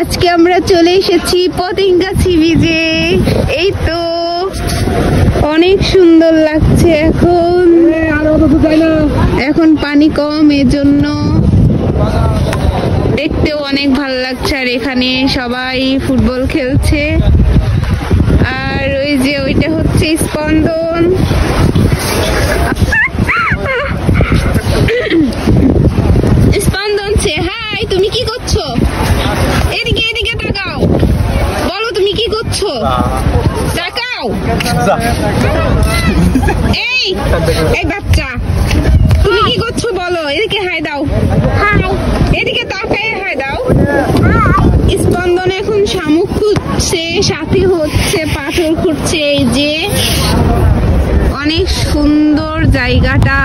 আজকে আমরা চলে এসেছি পতেঙ্গা সি বিচে। এই তো অনেক সুন্দর লাগছে। এখন পানি কম, এজন্য দেখতেও অনেক ভালো লাগছে। আর এখানে সবাই ফুটবল খেলছে। আর ওই যে ওইটা হচ্ছে স্পন্দন। স্পন্দন সে হাই, তুমি কি করছো? এদিকে এদিকে তাকাও, বলো তুমি কি করছো? তাকাও। এই এই বাচ্চা, তুমি কি করছো বলো? এদিকে হাই দাও, এদিকে তাকায় হাই দাও। স্পন্দন এখন শামুক খুঁজছে, সাথে হচ্ছে পাথর খুঁজছে। এই যে অনেক সুন্দর জায়গাটা।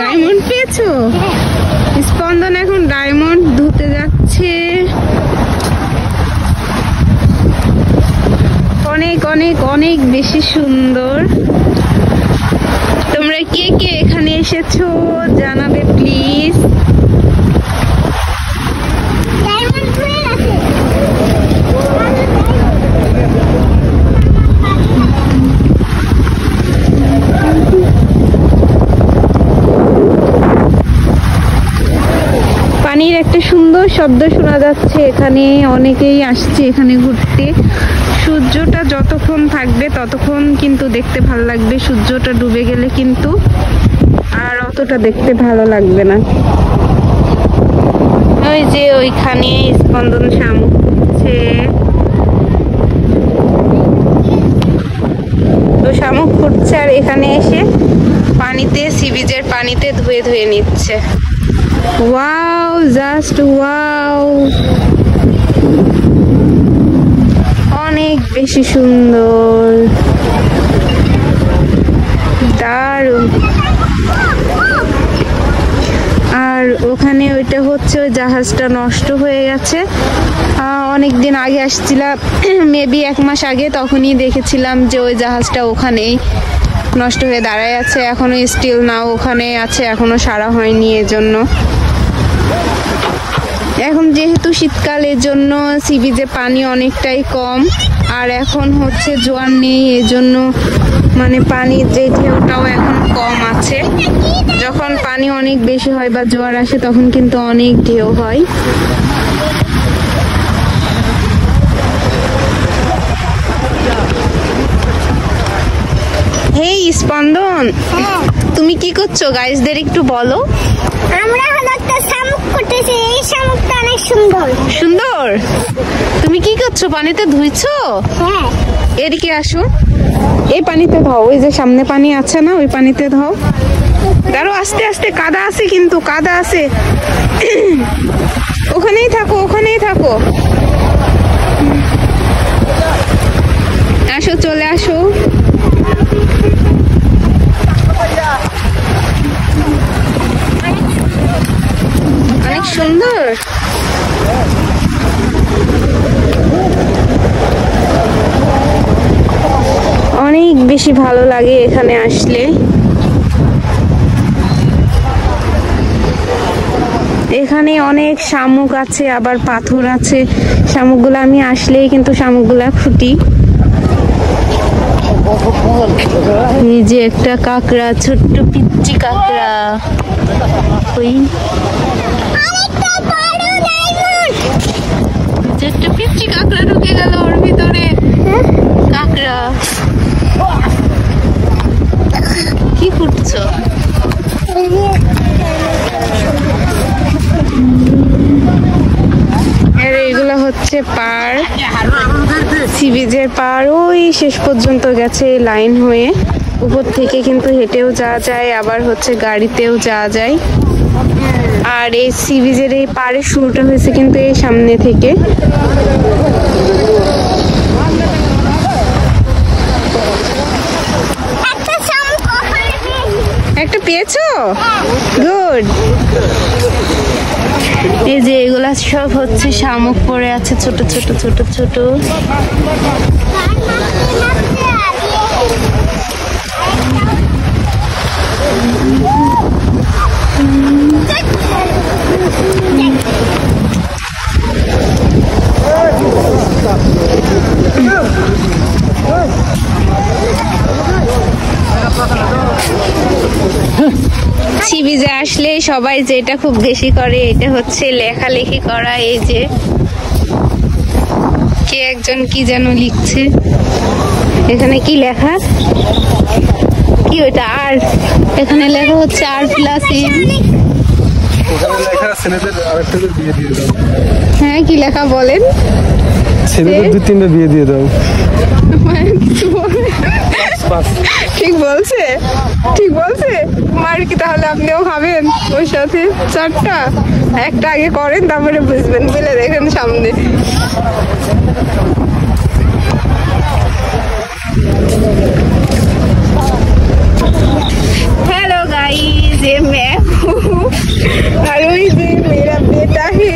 ডায়মন্ড পেয়েছো? স্পন্দন এখন ডায়মন্ড ধুতে যাচ্ছে। অনেক অনেক অনেক বেশি সুন্দর। তোমরা কে কে এখানে এসেছো জানাবে প্লিজ। পানির একটা সুন্দর শব্দ শোনা যাচ্ছে। এখানে অনেকেই আসছে এখানে ঘুরতে। সূর্যটা যতক্ষণ থাকবে ততক্ষণ কিন্তু দেখতে ভালো লাগবে। সূর্যটা ডুবে গেলে কিন্তু আর অতটা দেখতে ভালো লাগবে না। ওই যে ওইখানে স্পন্দন শামুক খুঁজছে। তো শামুক খুঁজছে আর এখানে এসে পানিতে, সি বিচের পানিতে ধুয়ে ধুয়ে নিচ্ছে। ওয়াও, জাস্ট ওয়াও, অনেক বেশি সুন্দর, দারুণ। আর ওখানে ওইটা হচ্ছে ওই জাহাজটা নষ্ট হয়ে গেছে। অনেকদিন আগে আসছিলাম, মেবি 1 মাস আগে, তখনই দেখেছিলাম যে ওই জাহাজটা ওখানেই নষ্ট হয়ে দাঁড়ায় আছে। এখনো স্টিল নাও ওখানে আছে, এখনো সারা হয়নি। এজন্য এখন যেহেতু শীতকালের জন্য সি বিচে পানি অনেকটাই কম। আর এখন হচ্ছে জোয়ার নেই, এজন্য মানে পানির যে ঢেউটাও এখন কম আছে। যখন পানি অনেক বেশি হয় বা জোয়ার আসে তখন কিন্তু অনেক ঢেউ হয়। হেই স্পন্দন, তুমি কি করছো? গাইসদের একটু বলো। আমরা হলো একটা শামুক করতেছি। এই শামুকটা অনেক সুন্দর। সুন্দর? তুমি কি করছো? পানিতে ধুইছো? হ্যাঁ। এদিকে আসো, এই পানিতে ধাও। ওই যে সামনে পানি আছে না, ওই পানিতে ধাও। দাঁড়ো, আস্তে আস্তে, কাদা আছে কিন্তু, কাদা আছে। ওখানেই থাকো, ওখানেই থাকো। আসো, চলে আসো। অনেক সুন্দর। অনেক বেশি ভালো লাগে এখানে আসলে। এখানে অনেক শামুক আছে, আবার পাথর আছে। শামুকগুলো আমি আসলেই কিন্তু শামুকগুলা খুঁটি। এই যে একটা কাঁকড়া, ছোট্ট পিচ্চি কাঁকড়া। ওই ছোট্ট পিচ্চি কাঁকড়া ঢুকে গেল ওর ভিতরে। কাঁকড়া কি করছো? এগুলো হচ্ছে পার, সি বিচের পার। ওই শেষ পর্যন্ত গেছে লাইন হয়ে। উপর থেকে কিন্তু হেঁটেও যাওয়া যায়, আবার হচ্ছে গাড়িতেও যাওয়া যায়। আর এই সি বিচের এই পাড়ের শুরুটা হয়েছে কিন্তু এই সামনে থেকে। একটা পেয়েছো? গুড। এই যে এগুলা সব হচ্ছে শামুক পড়ে আছে, ছোট ছোট ছোট ছোট। সবাই যেটা খুব বেশি করে এটা হচ্ছে লেখালেখি করা। এই যে কে একজন কি যেন লিখছে, এখানে কি লেখা, কি ওইটা আর, এখানে লেখা হচ্ছে R+M। হ্যাঁ কি লেখা বলেন? ছেলেদের 2-3টা বিয়ে দিয়ে দাও। ঠিক বলছে, ঠিক বলছে। মার কি তাহলে আপনিও খাবেন ওর সাথে 4টা? একটা আগে করেন তারপরে বুঝবেন, বলে দেখেন সামনে। हेलो गाइस, ये मैं हूँ और ये मेरा बेटा है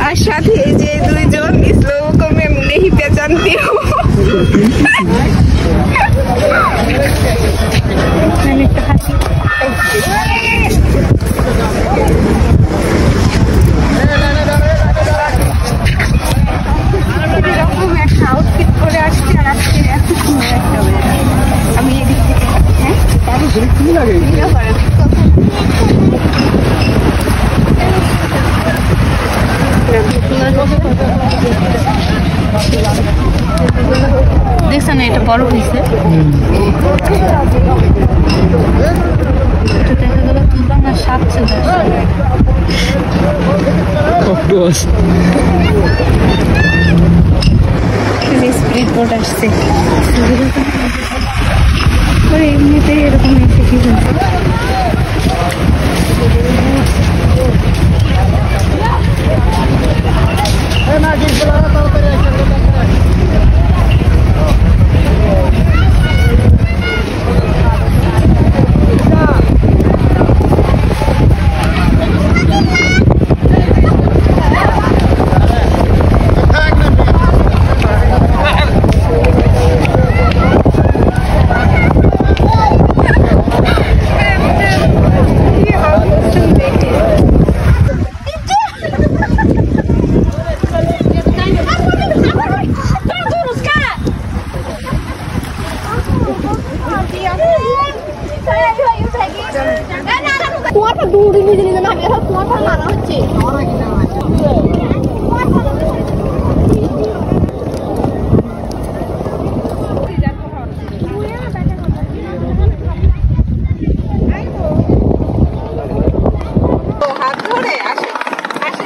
और साथ ही ये दुईजन, इस लोगों को मैं नहीं पहचानती हूँ। आउटफिट করে আসছি আর আজকে এত সুন্দর একটা ওয়েদার। আমি এদিক থেকে কি লাগে দেখছেন এটা বড় হয়েছে, এটা দেখা গেল তুলবা না 7 চলে স্পিড বোট আসছে। এমনিতেই এরকম এসে কি কুয়াটা দূরে নিজে নিজে নামে, এখন কুয়াটা মারা হচ্ছে। হাত ধরে আসে আসে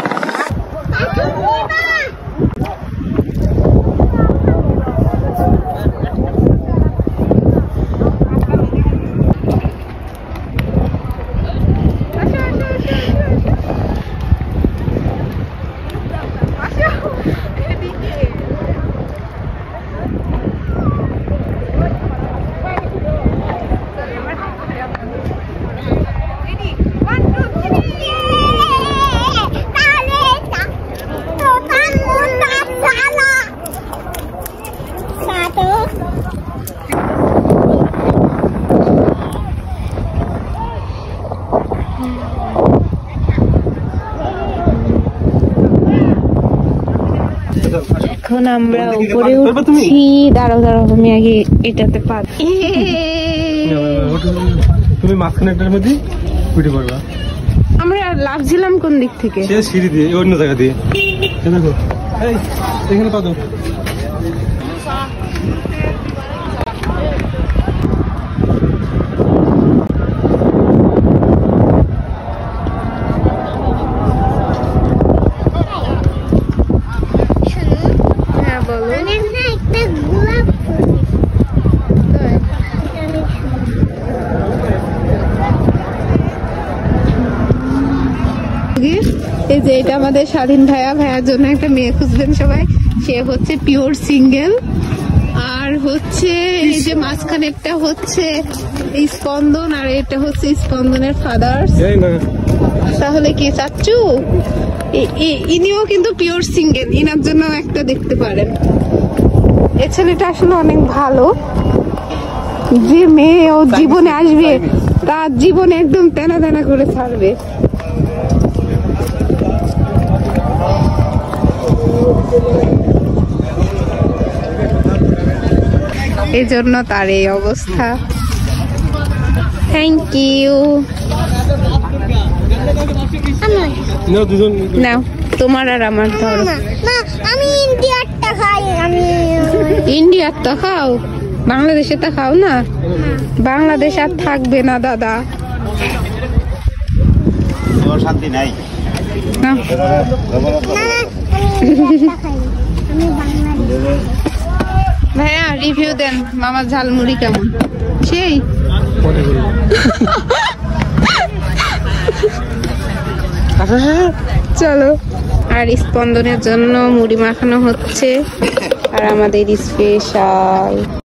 এখন আমরা উপরে উঠছি। দাঁড়াও দাঁড়াও, আমি আগে এটাতে পা তুমি মাঝখানে একটার মধ্যে উঠে পড়বা। আমরা লাফছিলাম কোন দিক থেকে? সে সিঁড়ি দিয়ে, অন্য জায়গা দিয়ে। দেখো এই এখানে পা দাও। এই যে এটা আমাদের স্বাধীন ভাইয়া, ভাইয়ার জন্য একটা মেয়ে খুঁজবেন সবাই। সে হচ্ছে পিওর সিঙ্গেল। আর হচ্ছে এই যে মাঝখানে একটা হচ্ছে স্পন্দন, আর এটা হচ্ছে স্পন্দনের ফাদার্স। তাহলে কি চাচ্ছু? ইনিও কিন্তু পিওর সিঙ্গেল, ইনার জন্য একটা দেখতে পারেন। এই ছেলেটা আসলে অনেক ভালো। যে মেয়ে ও জীবনে আসবে তার জীবনে একদম তেনা তেনা করে ছাড়বে। এই জন্য তার এই অবস্থা। Thank you. নাও দুজন। নাও তোমার আর আমার ধরো। না না আমি ইন্ডিয়ারটা খাই আমি ইন্ডিয়ার তো খাও, বাংলাদেশে তো খাও না। বাংলাদেশ আর থাকবে না দাদা। তোর শান্তি নাই। নাও। না না আমি ইন্ডিয়ারটা খাই আমি বাংলাদেশ ভাইয়া রিভিউ দেন মামার ঝালমুড়ি কেমন? সেই চলো। আর স্পন্দনের জন্য মুড়ি মাখানো হচ্ছে আর আমাদের স্পেশাল